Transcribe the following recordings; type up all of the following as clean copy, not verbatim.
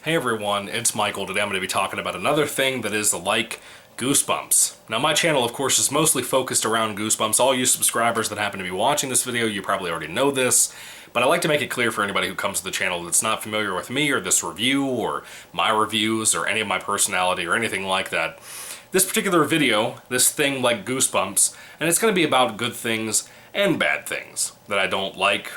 Hey everyone, it's Michael. Today I'm going to be talking about another thing that is like Goosebumps. Now my channel of course is mostly focused around Goosebumps. All you subscribers that happen to be watching this video, you probably already know this, but I like to make it clear for anybody who comes to the channel that's not familiar with me or this review or my reviews or any of my personality or anything like that. This particular video, this thing like Goosebumps, and it's going to be about good things and bad things that I don't like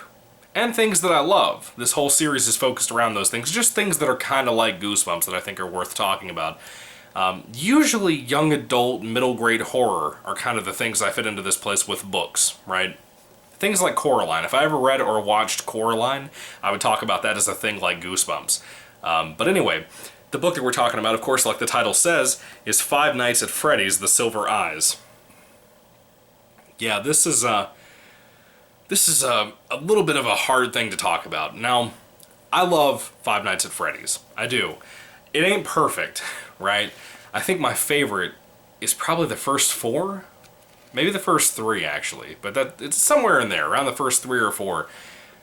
and things that I love. This whole series is focused around those things, just things that are kind of like Goosebumps that I think are worth talking about. Usually young adult, middle grade horror are kind of the things I fit into this place with books, right? Things like Coraline. If I ever read or watched Coraline, I would talk about that as a thing like Goosebumps. But anyway, the book that we're talking about, of course, like the title says, is Five Nights at Freddy's: The Silver Eyes. Yeah, this is a little bit of a hard thing to talk about. Now, I love Five Nights at Freddy's. I do. It ain't perfect, right? I think my favorite is probably the first four. Maybe the first three, actually. But it's somewhere in there, around the first three or four.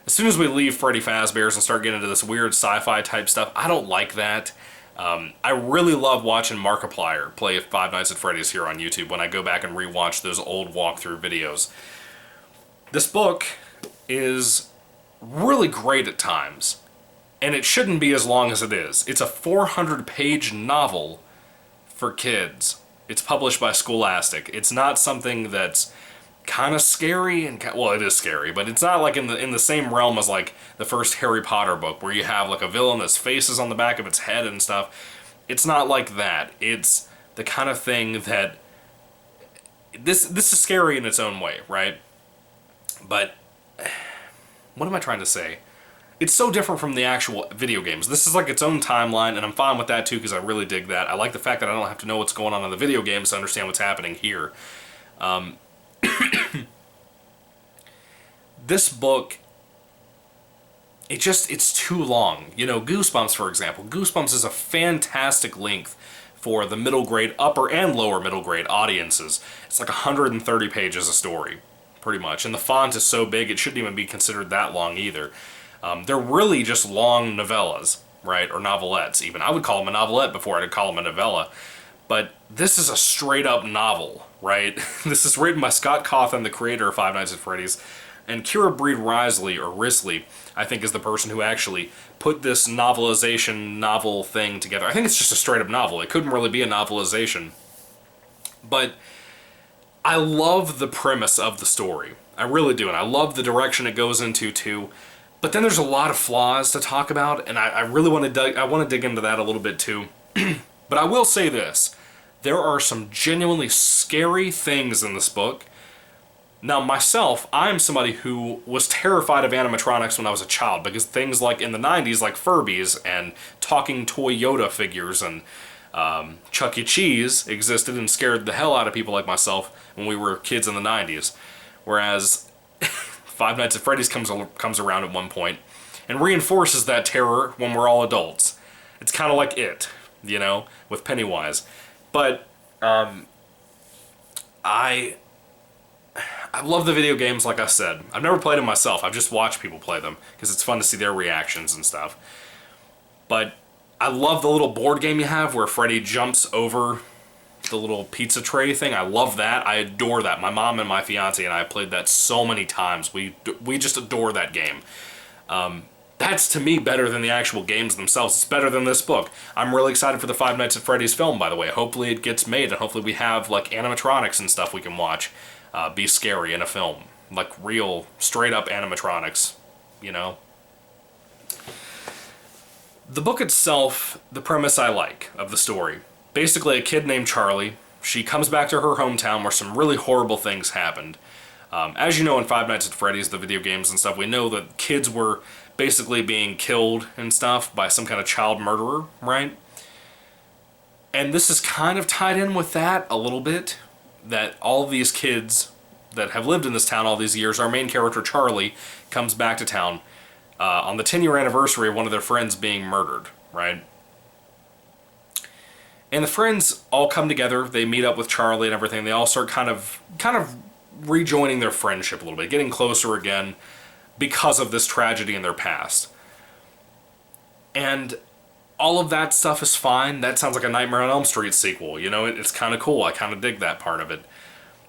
As soon as we leave Freddy Fazbear's and start getting into this weird sci-fi type stuff, I don't like that. I really love watching Markiplier play Five Nights at Freddy's here on YouTube when I go back and rewatch those old walkthrough videos. This book is really great at times, and it shouldn't be as long as it is. It's a 400-page novel for kids. It's published by Scholastic. It's not something that's kind of scary, and well, it is scary, but it's not like in the same realm as like the first Harry Potter book, where you have like a villain that's faces on the back of its head and stuff. It's not like that. It's the kind of thing that this is scary in its own way, right? But what am I trying to say? It's so different from the actual video games. This is like its own timeline, and I'm fine with that too because I really dig that. I like the fact that I don't have to know what's going on in the video games to understand what's happening here. This book, it's too long. You know, Goosebumps, for example. Goosebumps is a fantastic length for the middle grade, upper and lower middle grade audiences. It's like 130 pages a story, pretty much. And the font is so big it shouldn't even be considered that long either. They're really just long novellas, right? Or novelettes, even. I would call them a novelette before I'd call them a novella. But this is a straight-up novel, right? This is written by Scott Cawthon, the creator of Five Nights at Freddy's. And breed-wrisley, or Risley, I think is the person who actually put this novelization novel thing together. I think it's just a straight-up novel. It couldn't really be a novelization. But I love the premise of the story. I really do, and I love the direction it goes into, too. But then there's a lot of flaws to talk about, and I really want to dig into that a little bit, too. But I will say this. There are some genuinely scary things in this book. Now, myself, I'm somebody who was terrified of animatronics when I was a child, because things like in the 90s, like Furbies and talking toy Yoda figures and Chuck E. Cheese existed and scared the hell out of people like myself when we were kids in the 90s. Whereas Five Nights at Freddy's comes around at one point and reinforces that terror when we're all adults. It's kind of like It, you know, with Pennywise. But I love the video games, like I said. I've never played them myself. I've just watched people play them because it's fun to see their reactions and stuff. But I love the little board game you have where Freddy jumps over the little pizza tray thing. I love that. I adore that. My mom and my fiance and I played that so many times. We just adore that game. That's, to me, better than the actual games themselves. It's better than this book. I'm really excited for the Five Nights at Freddy's film, by the way. Hopefully it gets made, and hopefully we have, like, animatronics and stuff we can watch be scary in a film. Like, real, straight-up animatronics, you know? The book itself, the premise I like of the story. Basically, a kid named Charlie. She comes back to her hometown where some really horrible things happened. As you know, in Five Nights at Freddy's, the video games and stuff, we know that kids were basically being killed and stuff by some kind of child murderer, right? And this is kind of tied in with that a little bit, that all of these kids that have lived in this town all these years, our main character, Charlie, comes back to town on the 10-year anniversary of one of their friends being murdered, right? And the friends all come together, they meet up with Charlie and everything, they all start kind of rejoining their friendship a little bit, getting closer again because of this tragedy in their past. And all of that stuff is fine. That sounds like a Nightmare on Elm Street sequel. You know, it's kind of cool. I kind of dig that part of it.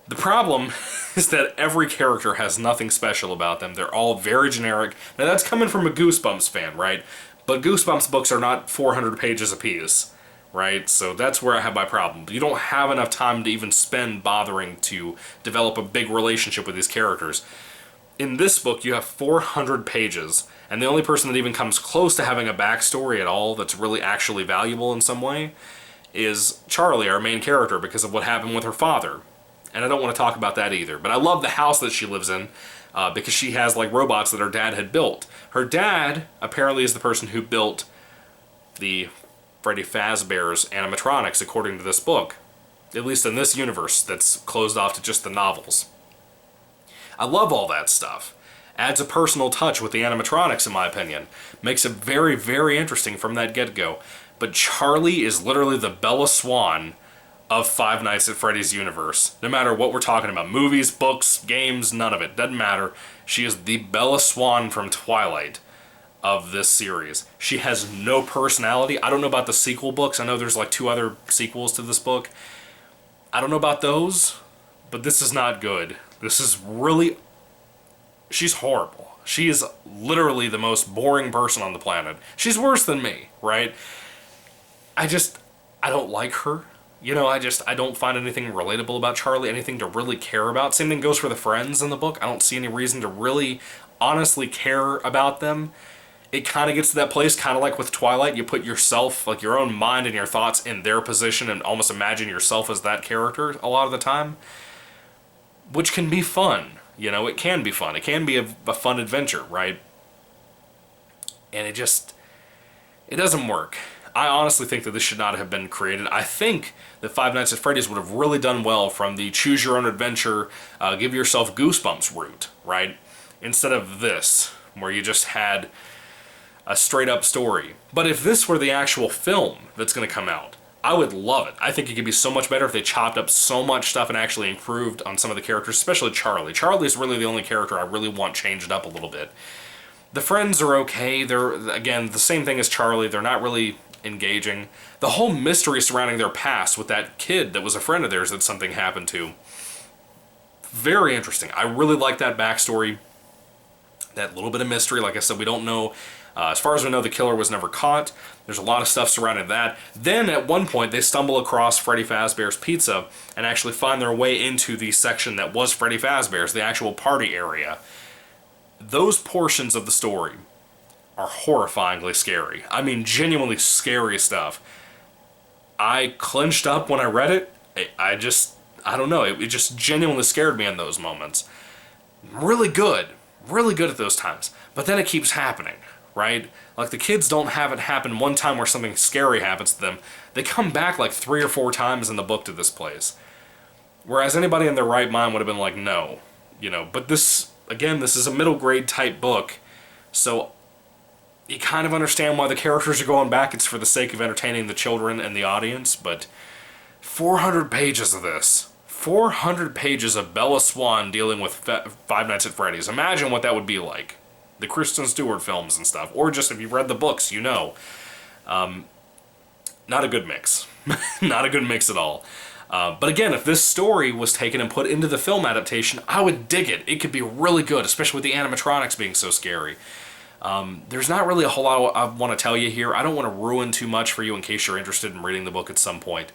The problem is that every character has nothing special about them. They're all very generic. Now, that's coming from a Goosebumps fan, right? But Goosebumps books are not 400 pages apiece, right? So that's where I have my problem. You don't have enough time to even spend bothering to develop a big relationship with these characters. In this book, you have 400 pages, and the only person that even comes close to having a backstory at all that's really actually valuable in some way is Charlie, our main character, because of what happened with her father. And I don't want to talk about that either. But I love the house that she lives in because she has like robots that her dad had built. Her dad apparently is the person who built the Freddy Fazbear's animatronics, according to this book. At least in this universe that's closed off to just the novels. I love all that stuff. Adds a personal touch with the animatronics, in my opinion. Makes it very, very interesting from that get-go. But Charlie is literally the Bella Swan of Five Nights at Freddy's universe. No matter what we're talking about, movies, books, games, none of it. Doesn't matter. She is the Bella Swan from Twilight of this series. She has no personality. I don't know about the sequel books. I know there's like 2 other sequels to this book. I don't know about those, but this is not good. This is really... She's horrible. She is literally the most boring person on the planet. She's worse than me, right? I don't like her. You know, I don't find anything relatable about Charlie, anything to really care about. Same thing goes for the friends in the book. I don't see any reason to really honestly care about them. It kind of gets to that place, kind of like with Twilight, you put yourself, like your own mind and your thoughts in their position and almost imagine yourself as that character a lot of the time. Which can be fun. You know, it can be fun. It can be a fun adventure, right? And it doesn't work. I honestly think that this should not have been created. I think that Five Nights at Freddy's would have really done well from the choose your own adventure, give yourself goosebumps route, right? Instead of this, where you just had a straight up story. But if this were the actual film that's going to come out, I would love it. I think it could be so much better if they chopped up so much stuff and actually improved on some of the characters, especially Charlie. Charlie is really the only character I really want changed up a little bit. The friends are okay. They're, again, the same thing as Charlie. They're not really engaging. The whole mystery surrounding their past with that kid that was a friend of theirs that something happened to. Very interesting. I really like that backstory. That little bit of mystery. Like I said, we don't know. As far as we know, the killer was never caught. There's a lot of stuff surrounding that. Then, at one point, they stumble across Freddy Fazbear's Pizza and actually find their way into the section that was Freddy Fazbear's, the actual party area. Those portions of the story are horrifyingly scary. I mean, genuinely scary stuff. I clenched up when I read it. I don't know. It just genuinely scared me in those moments. Really good at those times. But then it keeps happening, right? Like, the kids don't have it happen one time where something scary happens to them. They come back like 3 or 4 times in the book to this place. Whereas anybody in their right mind would have been like, no. You know, but this, again, this is a middle grade type book. So you kind of understand why the characters are going back. It's for the sake of entertaining the children and the audience, but 400 pages of this. 400 pages of Bella Swan dealing with Five Nights at Freddy's. Imagine what that would be like. The Kristen Stewart films and stuff. Or just if you've read the books, you know. Not a good mix. Not a good mix at all. But again, if this story was taken and put into the film adaptation, I would dig it. It could be really good, especially with the animatronics being so scary. There's not really a whole lot I want to tell you here. I don't want to ruin too much for you in case you're interested in reading the book at some point.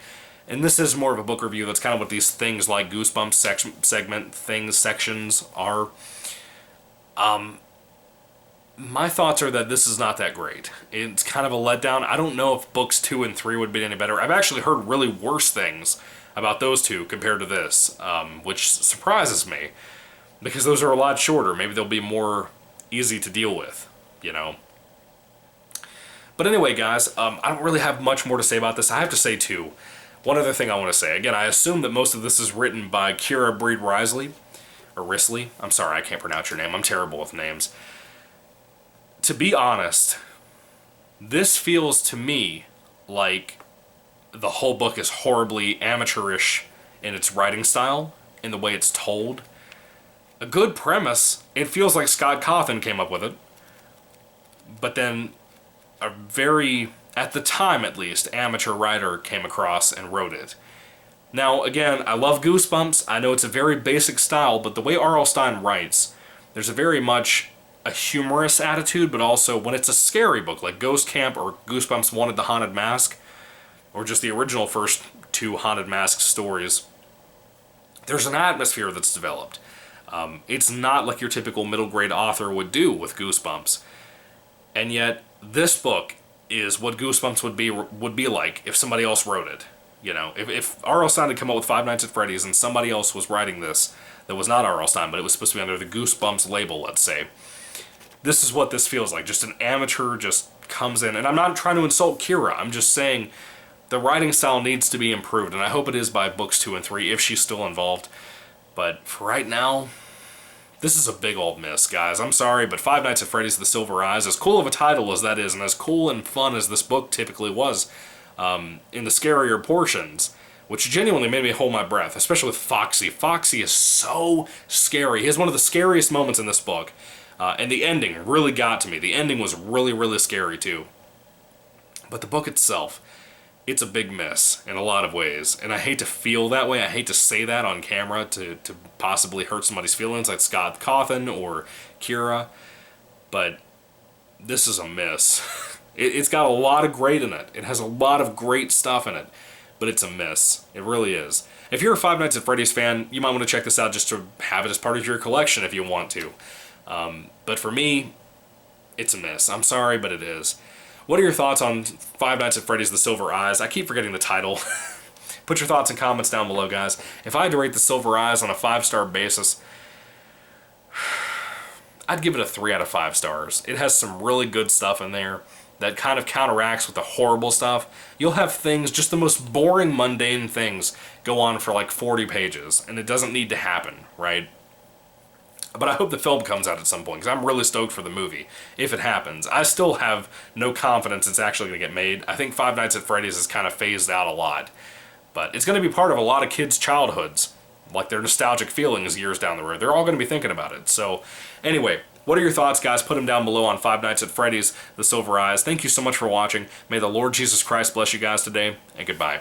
And this is more of a book review. That's kind of what these things like Goosebumps sections are. My thoughts are that this is not that great. It's kind of a letdown. I don't know if books 2 and 3 would be any better. I've actually heard really worse things about those two compared to this, which surprises me, because those are a lot shorter. Maybe they'll be more easy to deal with, you know. But anyway, guys, I don't really have much more to say about this. I have to say, too, one other thing I want to say. Again, I assume that most of this is written by Kira Breed-Wrisley, or Risley. I'm sorry, I can't pronounce your name. I'm terrible with names. To be honest, this feels to me like the whole book is horribly amateurish in its writing style, in the way it's told. A good premise. It feels like Scott Cawthon came up with it. But then a very at the time at least, amateur writer came across and wrote it. Now, again, I love Goosebumps. I know it's a very basic style, but the way R.L. Stine writes, there's a very much a humorous attitude, but also when it's a scary book, like Ghost Camp or Goosebumps Wanted the Haunted Mask, or just the original first two Haunted Mask stories, there's an atmosphere that's developed. It's not like your typical middle grade author would do with Goosebumps. And yet, this book is what Goosebumps would be like if somebody else wrote it. You know, if R.L. Stine had come up with Five Nights at Freddy's and somebody else was writing this that was not R.L. Stine, but it was supposed to be under the Goosebumps label, let's say, this is what this feels like. Just an amateur just comes in. And I'm not trying to insult Kira. I'm just saying the writing style needs to be improved. And I hope it is by books 2 and 3 if she's still involved. But for right now, this is a big old miss, guys. I'm sorry, but Five Nights at Freddy's The Silver Eyes, as cool of a title as that is, and as cool and fun as this book typically was, in the scarier portions, which genuinely made me hold my breath, especially with Foxy. Foxy is so scary. He has one of the scariest moments in this book, and the ending really got to me. The ending was really, really scary, too. But the book itself, it's a big miss in a lot of ways, and I hate to feel that way. I hate to say that on camera to possibly hurt somebody's feelings, like Scott Cawthon or Kira, but this is a miss. It's got a lot of great in it. It has a lot of great stuff in it, but it's a miss. It really is. If you're a Five Nights at Freddy's fan, you might want to check this out just to have it as part of your collection if you want to. But for me, it's a miss. I'm sorry, but it is. What are your thoughts on Five Nights at Freddy's The Silver Eyes? I keep forgetting the title. Put your thoughts and comments down below, guys. If I had to rate The Silver Eyes on a 5-star basis, I'd give it a 3 out of 5 stars. It has some really good stuff in there that kind of counteracts with the horrible stuff. You'll have things, just the most boring, mundane things, go on for like 40 pages, and it doesn't need to happen, right? But I hope the film comes out at some point, because I'm really stoked for the movie, if it happens. I still have no confidence it's actually going to get made. I think Five Nights at Freddy's is kind of phased out a lot. But it's going to be part of a lot of kids' childhoods, like their nostalgic feelings years down the road. They're all going to be thinking about it. So, anyway, what are your thoughts, guys? Put them down below on Five Nights at Freddy's The Silver Eyes. Thank you so much for watching. May the Lord Jesus Christ bless you guys today, and goodbye.